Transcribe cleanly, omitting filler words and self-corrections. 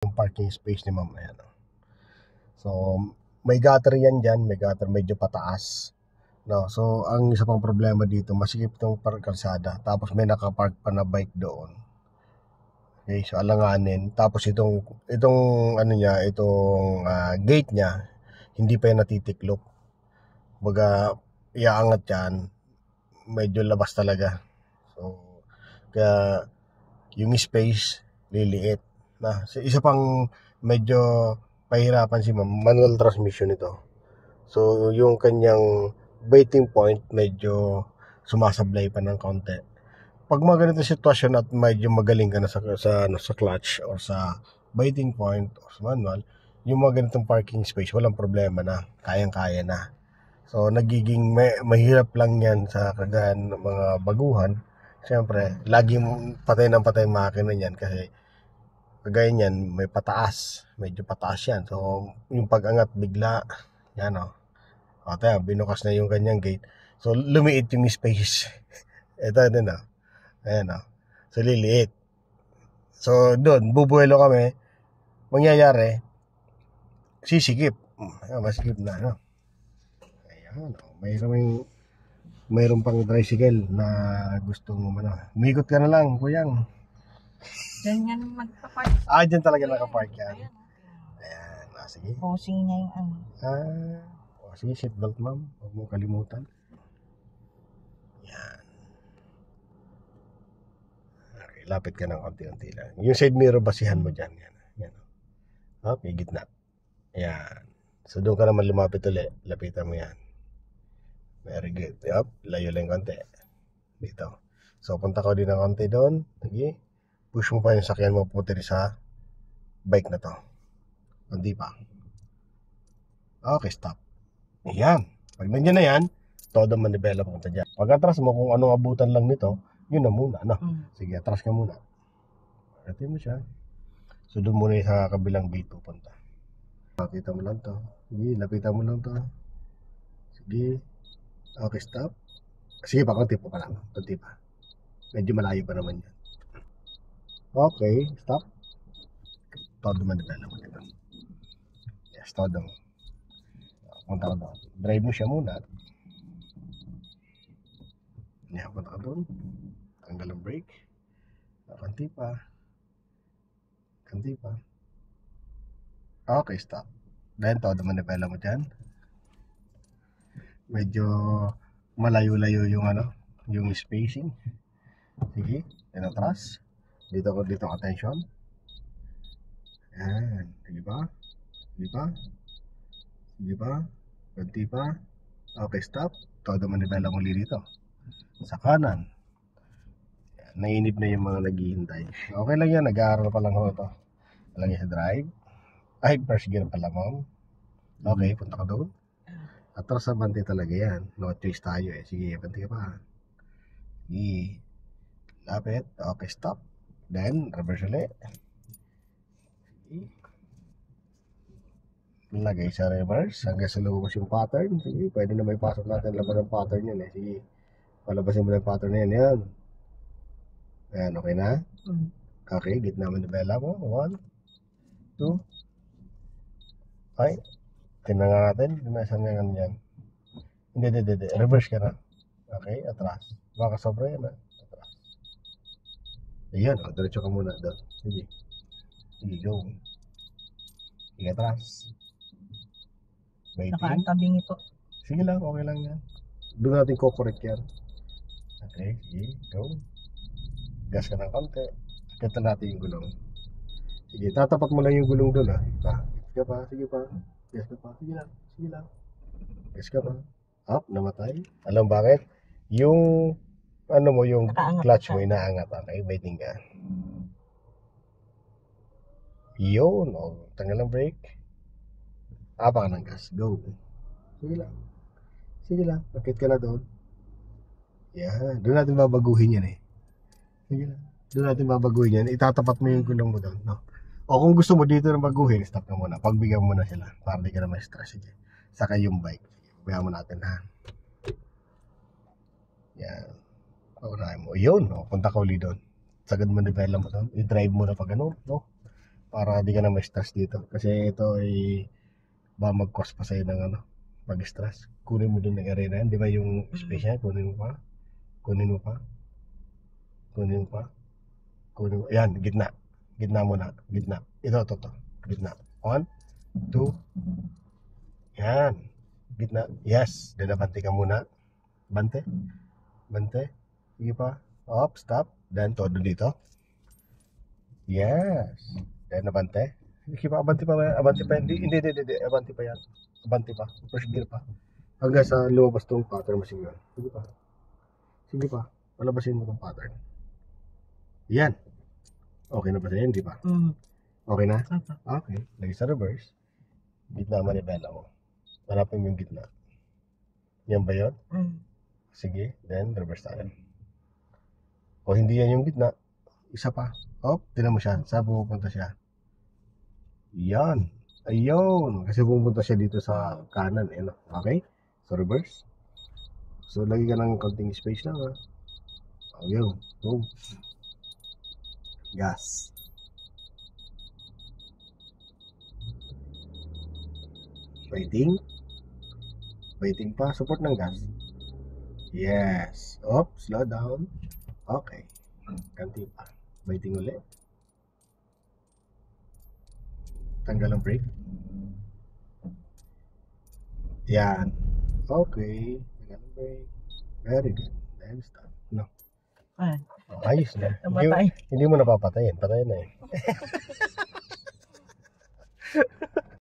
yung parking space ni ma'am. Ayan. So, may gutter yan dyan. May gutter medyo pataas. No? So, ang isa pang problema dito, masikip itong kalsada. Tapos may nakapark pa na bike doon. Okay, so alanganin. Tapos itong ano niya, itong gate niya, hindi pa yan natitiklop. Baga, iaangat yan. Medyo labas talaga. So, kaya yung space, liliit. Na, isa pang medyo pahirapan si ma'am, manual transmission ito. So, yung kanyang waiting point, medyo sumasablay pa ng kaunti. Pag mga ganito sitwasyon at medyo magaling ka na sa clutch or sa waiting point or sa manual, yung mga ganitong parking space, walang problema na. Kayang-kaya na. So, nagiging mahirap lang yan sa kagahan ng mga baguhan. Siyempre, laging patay ng patay makina yan kasi kagaya niyan, may pataas. Medyo pataas yan. So, yung pag-angat bigla, yan o. O, tayo, binukas na yung kanyang gate. So, lumiit yung space. Ito din o. Ayan o. So, liliit. So, doon, bubuelo kami. Mangyayari, sisikip. Masikip na, no? Ayan o. Mayroon pang tricycle na gusto mo umikot ka na lang, kuyang. Diyan yan magpapark. Diyan talaga nakapark yan. Ayan, sige. Posing niya yung ano. Sige, seatbelt ma'am. Huwag mo kalimutan. Yan. Okay, lapit ka ng konti-unti lang. Yung side mirror, basihan mo dyan. Yan. Okay, gitna. Yan. So, doon ka naman lumapit ulit. Lapitan mo yan. Very good. Yup, layo lang konti. Dito. So, punta ko din ng konti doon. Sige. Push mo pa yung sakyan mo puti sa bike na to. Hindi pa. Okay, stop. Ayan. Pag nandiyan na yan, todo manibela punta dyan. Pag atras mo, kung anong abutan lang nito, yun na muna. No? Sige, atras ka muna. Pagatin mo siya. So, doon muna sa kabilang gate punta. Lapitan mo lang to. Sige, lapitan mo lang to. Sige. Okay, stop. Sige pa, konti pa lang. Konti pa. Medyo malayo pa naman yan. Okay, stop. Todo manibela mo dito. Yes, todo. Punta ka doon. Drive mo siya muna. Yan, punta ka doon. Tanggal ang brake. Kanti pa. Kanti pa. Okay, stop. Then, todo manibela mo dyan. Medyo malayo-layo yung yung spacing. Sige, tinatras. Dito attention. Yan. Sige pa. Sige pa. Sige pa. Kanti pa. Okay, stop. Todo manibela mo dito. Sa kanan. Yan. Nainip na yung mga naghihintay. Okay lang yan. Nag-aaral pa lang ako ito. Lagi sa drive. Ay, first gear pala, ma'am. Okay, punta ka doon. Atras sa bante talaga yan. No choice tayo eh. Sige, bante ka pa. Sige. Lapit. Okay, stop. Then, reverse ulit. Sige. Lagay sa reverse hanggang sa lumabas yung pattern. Sige, pwede na may pasok natin laban ng pattern yan eh. Sige, palabasin mo na yung pattern na yan. Yan. Ayan, okay na? Okay, gitna manibela mo. 1, 2. Okay. Tingnan nga natin. Saan nga yan? Hindi. Reverse ka na. Okay, atras. Baka sobra yan ha. Atras. Ayan, diretso ka muna doon. Sige. Sige, go. Sige, atras. Nakaantabing ito. Sige lang, okay lang yan. Doon natin ko-correct yan. Okay, sige, go. Gas ka ng konti. Kita natin yung gulong. Sige, tatapat mo lang yung gulong doon ha. Sige pa. Gas ka pa. Sige lang. Gas ka pa. Up, namatay. Alam bakit? Yung yung clutch mo inaangat. Okay, waiting ka. Yun, tanggal ang brake. Apa ka ng gas. Go. Sige lang. Bakit ka na doon? Yan. Doon natin babaguhin yan eh. Sige lang. Doon natin babaguhin yan. Itatapat mo yung gulong mo doon. No? O kung gusto mo dito na baguhin, stop ka muna. Pagbigyan mo na sila. Para di ka na may stress. Sige. Saka yung bike. Sige. Pabayaan mo natin ha. Yan. Paunahin mo. Yun. Punta ka uli doon. Sagad mo nivela mo doon. I-drive mo na pag no? para di ka na ma-stress dito. Kasi ito ay ba mag-cause pa sa'yo ng mag-stress. Kunin mo din ng arena yan. Di ba yung space niya? Kunin mo pa. Kunin mo pa. Kunin mo pa. Kunin mo. Yan, gitna. Gitna muna. Gitna. Ito, to. Gitna. 1, 2. Yan. Gitna. Yes. Then abante ka muna. Bante. Bante. Sige pa. Up, stop. Then todo dito. Yes. Then abante. Sige pa, abante pa. Abante pa. Hindi. Abante pa yan. Abante pa. First gear pa. Hanggang sa lumabas tong pattern mo siguro. Sige pa. Sige pa. Palabasin mo tong pattern. Yan. Okay na ba sa'yo? Hindi pa. Okay na? Okay. Lagi sa reverse. Gitna manibela mo. Hanapin mo yung gitna. Yan ba yun? Sige. Then reverse tayo. O hindi yan yung gitna. Isa pa. Hop. Tinan mo siya. Saan pupunta siya? Yan. Ayun. Kasi pupunta siya dito sa kanan. Okay? So reverse. So lagi ka ng konting space lang ha. Ayun. Boom. Gas. Waiting. Waiting pa. Support ng gas. Yes. Up. Slow down. Okay. Kanti pa. Waiting ulit. Tanggal ang brake. Yan. Okay. Tanggal ang brake. Very good. Then stop. No. Ayos na. Namatay. Hindi mo napapatayin. Patayin na eh.